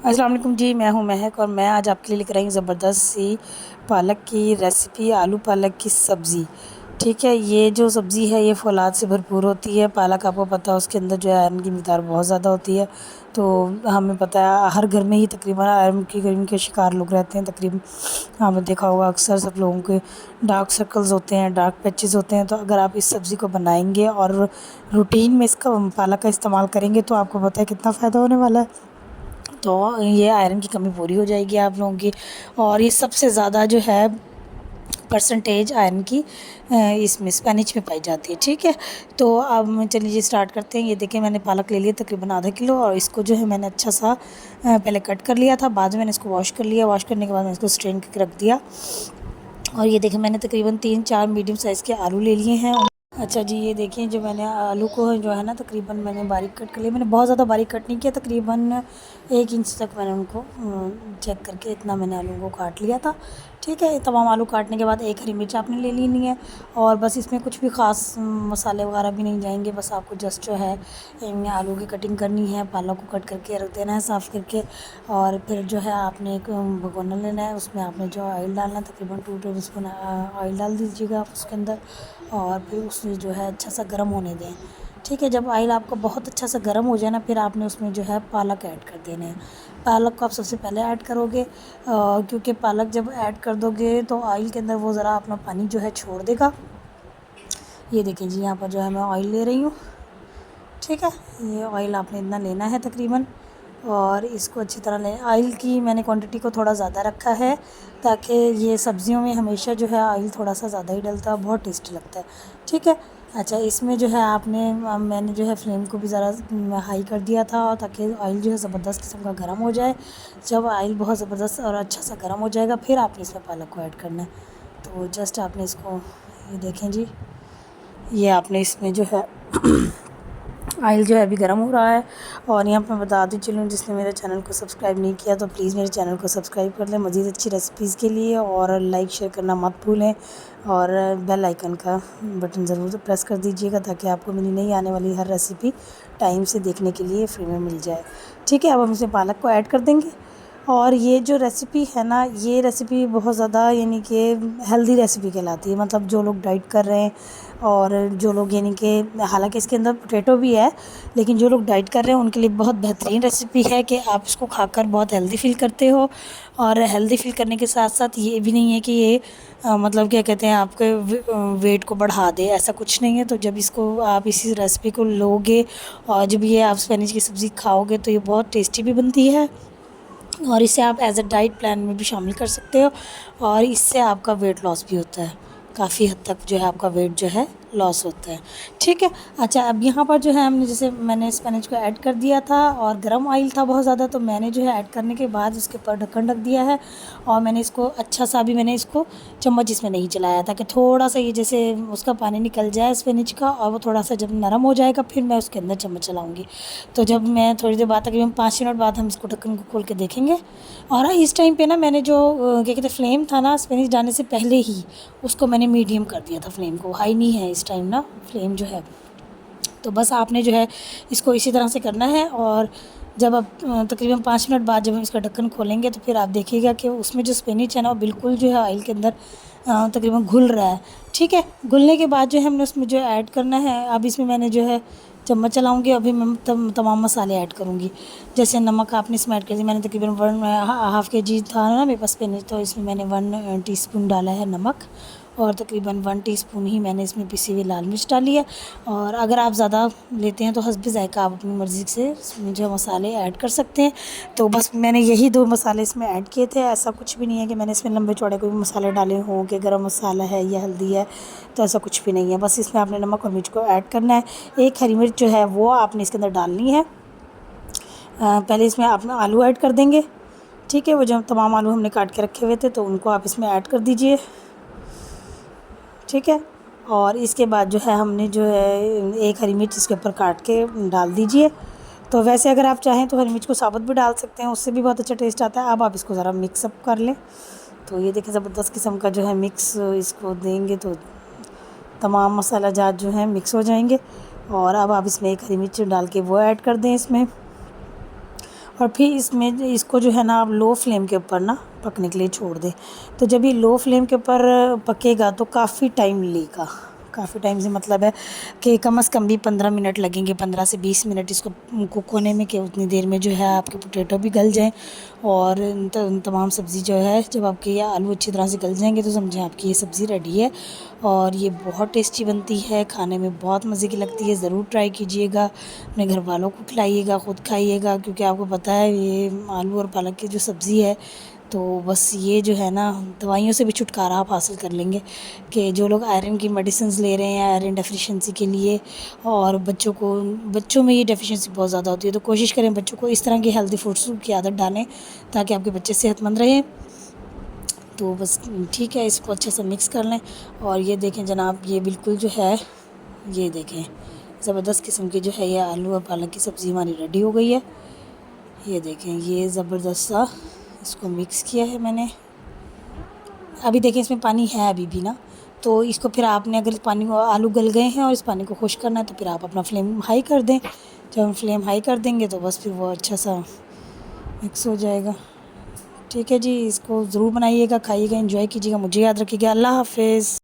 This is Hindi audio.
अस्सलाम वालेकुम जी, मैं हूं महक और मैं आज आपके लिए लेकर आई हूँ ज़बरदस्त सी पालक की रेसिपी, आलू पालक की सब्ज़ी। ठीक है, ये जो सब्ज़ी है ये फ़ौलाद से भरपूर होती है। पालक आपको पता है उसके अंदर जो है आयरन की मिक़दार बहुत ज़्यादा होती है। तो हमें पता है हर घर में ही तकरीबन आयरन की कमी के शिकार लोग रहते हैं। तकरीबन आपने देखा होगा अक्सर सब लोगों के डार्क सर्कल्स होते हैं, डार्क पैचेज़ होते हैं। तो अगर आप इस सब्ज़ी को बनाएँगे और रूटीन में इसका पालक का इस्तेमाल करेंगे तो आपको पता है कितना फ़ायदा होने वाला है। तो ये आयरन की कमी पूरी हो जाएगी आप लोगों की। और ये सबसे ज़्यादा जो है परसेंटेज आयरन की इसमें स्पेनिच में पाई जाती है। ठीक है, तो अब चलिए जी स्टार्ट करते हैं। ये देखिए मैंने पालक ले लिया तकरीबन आधा किलो और इसको जो है मैंने अच्छा सा पहले कट कर लिया था, बाद में मैंने इसको वॉश कर लिया। वॉश करने के बाद मैंने इसको स्ट्रेन करके रख दिया। और ये देखिए मैंने तकरीबन 3-4 मीडियम साइज़ के आलू ले लिए हैं। अच्छा जी, ये देखिए जो मैंने आलू को जो है ना तकरीबन मैंने बारीक कट कर लिया। मैंने बहुत ज़्यादा बारीक कट नहीं किया, तकरीबन 1 इंच तक मैंने उनको चेक करके इतना मैंने आलू को काट लिया था। ठीक है, तमाम आलू काटने के बाद एक हरी मिर्च आपने ले लेनी है। और बस इसमें कुछ भी ख़ास मसाले वगैरह भी नहीं जाएंगे, बस आपको जस्ट जो है इन आलू की कटिंग करनी है, पालक को कट करके रख देना है साफ़ करके। और फिर जो है आपने एक भगोना लेना है, उसमें आपने जो ऑयल डालना है तकरीबन 2 टेबल स्पून ऑयल डाल दीजिएगा आप उसके अंदर। और फिर उसे जो है अच्छा सा गर्म होने दें। ठीक है, जब ऑयल आपका बहुत अच्छा सा गर्म हो जाए ना, फिर आपने उसमें जो है पालक ऐड कर देने हैं। पालक को आप सबसे पहले ऐड करोगे क्योंकि पालक जब ऐड कर दोगे तो ऑयल के अंदर वो ज़रा अपना पानी जो है छोड़ देगा। ये देखिए जी, यहाँ पर जो है मैं ऑयल ले रही हूँ। ठीक है, ये ऑयल आपने इतना लेना है तकरीबन। और इसको अच्छी तरह ले, ऑयल की मैंने क्वांटिटी को थोड़ा ज़्यादा रखा है ताकि ये सब्ज़ियों में हमेशा जो है ऑयल थोड़ा सा ज़्यादा ही डलता है, बहुत टेस्टी लगता है। ठीक है, अच्छा इसमें जो है आपने मैंने जो है फ्लेम को भी ज़रा हाई कर दिया था और ताकि ऑयल जो है ज़बरदस्त किस्म का गर्म हो जाए। जब ऑयल बहुत ज़बरदस्त और अच्छा सा गर्म हो जाएगा फिर आपने इसमें पालक को ऐड करना है। तो जस्ट आपने इसको, ये देखें जी, ये आपने इसमें जो है ऑयल जो है अभी गर्म हो रहा है। और यहाँ पर मैं बताती चलूँ, जिसने मेरे चैनल को सब्सक्राइब नहीं किया तो प्लीज़ मेरे चैनल को सब्सक्राइब कर लें मज़ीद अच्छी रेसिपीज़ के लिए। और लाइक शेयर करना मत भूलें और बेल आइकन का बटन ज़रूर प्रेस कर दीजिएगा ताकि आपको मेरी नई आने वाली हर रेसिपी टाइम से देखने के लिए फ्री में मिल जाए। ठीक है, अब हम इसमें पालक को ऐड कर देंगे। और ये जो रेसिपी है ना, ये रेसिपी बहुत ज़्यादा यानी कि हेल्दी रेसिपी कहलाती है। मतलब जो लोग डाइट कर रहे हैं और जो लोग यानी कि हालांकि इसके अंदर पोटैटो भी है, लेकिन जो लोग डाइट कर रहे हैं उनके लिए बहुत बेहतरीन रेसिपी है कि आप इसको खाकर बहुत हेल्दी फ़ील करते हो। और हेल्दी फ़ील करने के साथ साथ ये भी नहीं है कि ये मतलब क्या कहते हैं आपके वेट को बढ़ा दे, ऐसा कुछ नहीं है। तो जब इसको आप इसी रेसिपी को लोगे और जब ये आप स्पेनिश की सब्ज़ी खाओगे तो ये बहुत टेस्टी भी बनती है। और इसे आप एज अ डाइट प्लान में भी शामिल कर सकते हो और इससे आपका वेट लॉस भी होता है। काफ़ी हद तक जो है आपका वेट जो है लॉस होता है। ठीक है, अच्छा अब यहाँ पर जो है हमने जैसे मैंने स्पिनच को ऐड कर दिया था और गर्म ऑयल था बहुत ज़्यादा, तो मैंने जो है ऐड करने के बाद उसके ऊपर ढक्कन ढक दिया है। और मैंने इसको अच्छा सा भी मैंने इसको चम्मच इसमें नहीं चलाया था कि थोड़ा सा ये जैसे उसका पानी निकल जाए स्पिनच का, और वो थोड़ा सा जब नरम हो जाएगा फिर मैं उसके अंदर चम्मच चलाऊँगी। तो जब मैं थोड़ी देर बाद तकरीबन 5 मिनट बाद हम इसको ढक्कन को खोल के देखेंगे। और हाँ, इस टाइम पे ना मैंने जो क्या कहते हैं फ्लेम था ना स्पिनच डालने से पहले ही उसको मैंने मीडियम कर दिया था, फ्लेम को हाई नहीं है इस टाइम ना फ्लेम जो है। तो बस आपने जो है इसको इसी तरह से करना है। और जब अब तकरीबन 5 मिनट बाद जब हम इसका ढक्कन खोलेंगे तो फिर आप देखिएगा कि उसमें जो स्पिनच है ना वो बिल्कुल जो है ऑयल के अंदर तकरीबन घुल रहा है। ठीक है, घुलने के बाद जो है हमने उसमें जो ऐड करना है, अब इसमें मैंने जो है चम्मच चलाऊँगी, अभी मैं तमाम मसाले ऐड करूँगी। जैसे नमक आपने इसमें ऐड कर दिया, मैंने तकरीबन 1.5 kg था ना मेरे पास स्पिनच, तो इसमें मैंने 1 टीस्पून डाला है नमक। और तकरीबन 1 टीस्पून ही मैंने इसमें पिसी हुई लाल मिर्च डाली है। और अगर आप ज़्यादा लेते हैं तो हस्बे ज़ायक़ा आप अपनी मर्ज़ी से इसमें जो मसाले ऐड कर सकते हैं। तो बस मैंने यही 2 मसाले इसमें ऐड किए थे, ऐसा कुछ भी नहीं है कि मैंने इसमें लंबे चौड़े कोई मसाले डाले हों कि गरम मसाला है या हल्दी है, तो ऐसा कुछ भी नहीं है। बस इसमें आपने नमक और मिर्च को ऐड करना है। एक हरी मिर्च जो है वो आपने इसके अंदर डालनी है। पहले इसमें आप ना आलू ऐड कर देंगे। ठीक है, वो जो तमाम आलू हमने काट के रखे हुए थे तो उनको आप इसमें ऐड कर दीजिए। ठीक है, और इसके बाद जो है हमने जो है एक हरी मिर्च इसके ऊपर काट के डाल दीजिए। तो वैसे अगर आप चाहें तो हरी मिर्च को साबुत भी डाल सकते हैं, उससे भी बहुत अच्छा टेस्ट आता है। अब आप इसको ज़रा मिक्सअप कर लें। तो ये देखिए ज़बरदस्त किस्म का जो है मिक्स इसको देंगे तो तमाम मसाला जात जो है मिक्स हो जाएंगे। और अब आप इसमें एक हरी मिर्च डाल के वो ऐड कर दें इसमें। और फिर इसमें इसको जो है ना आप लो फ्लेम के ऊपर ना पकने के लिए छोड़ दें। तो जब ये लो फ्लेम के ऊपर पकेगा तो काफ़ी टाइम लेगा। काफ़ी टाइम से मतलब है कि कम से कम भी 15 मिनट लगेंगे, 15 से 20 मिनट इसको कुक होने में, कि उतनी देर में जो है आपके पोटैटो भी गल जाएँ और तमाम सब्ज़ी जो है, जब आपके ये आलू अच्छी तरह से गल जाएंगे तो समझें आपकी ये सब्ज़ी रेडी है। और ये बहुत टेस्टी बनती है, खाने में बहुत मज़े की लगती है। ज़रूर ट्राई कीजिएगा, अपने घर वालों को खिलाइएगा, ख़ुद खाइएगा, क्योंकि आपको पता है ये आलू और पालक की जो सब्ज़ी है, तो बस ये जो है ना दवाइयों से भी छुटकारा आप हासिल कर लेंगे। कि जो लोग आयरन की मेडिसिन्स ले रहे हैं आयरन डेफिशिएंसी के लिए, और बच्चों में ये डेफिशिएंसी बहुत ज़्यादा होती है, तो कोशिश करें बच्चों को इस तरह की हेल्दी फूड्स की आदत डालें ताकि आपके बच्चे सेहतमंद रहें। तो बस ठीक है, इसको अच्छे से मिक्स कर लें। और ये देखें जनाब, ये बिल्कुल जो है, ये देखें ज़बरदस्त किस्म की जो है ये आलू और पालक की सब्ज़ी हमारी रेडी हो गई है। ये देखें, ये ज़बरदस्त सा इसको मिक्स किया है मैंने। अभी देखें इसमें पानी है अभी भी ना, तो इसको फिर आपने, अगर पानी को, आलू गल गए हैं और इस पानी को खुश करना है तो फिर आप अपना फ्लेम हाई कर दें। जब हम फ्लेम हाई कर देंगे तो बस फिर वो अच्छा सा मिक्स हो जाएगा। ठीक है जी, इसको ज़रूर बनाइएगा, खाइएगा, एंजॉय कीजिएगा, मुझे याद रखिएगा। अल्लाह हाफ़िज़।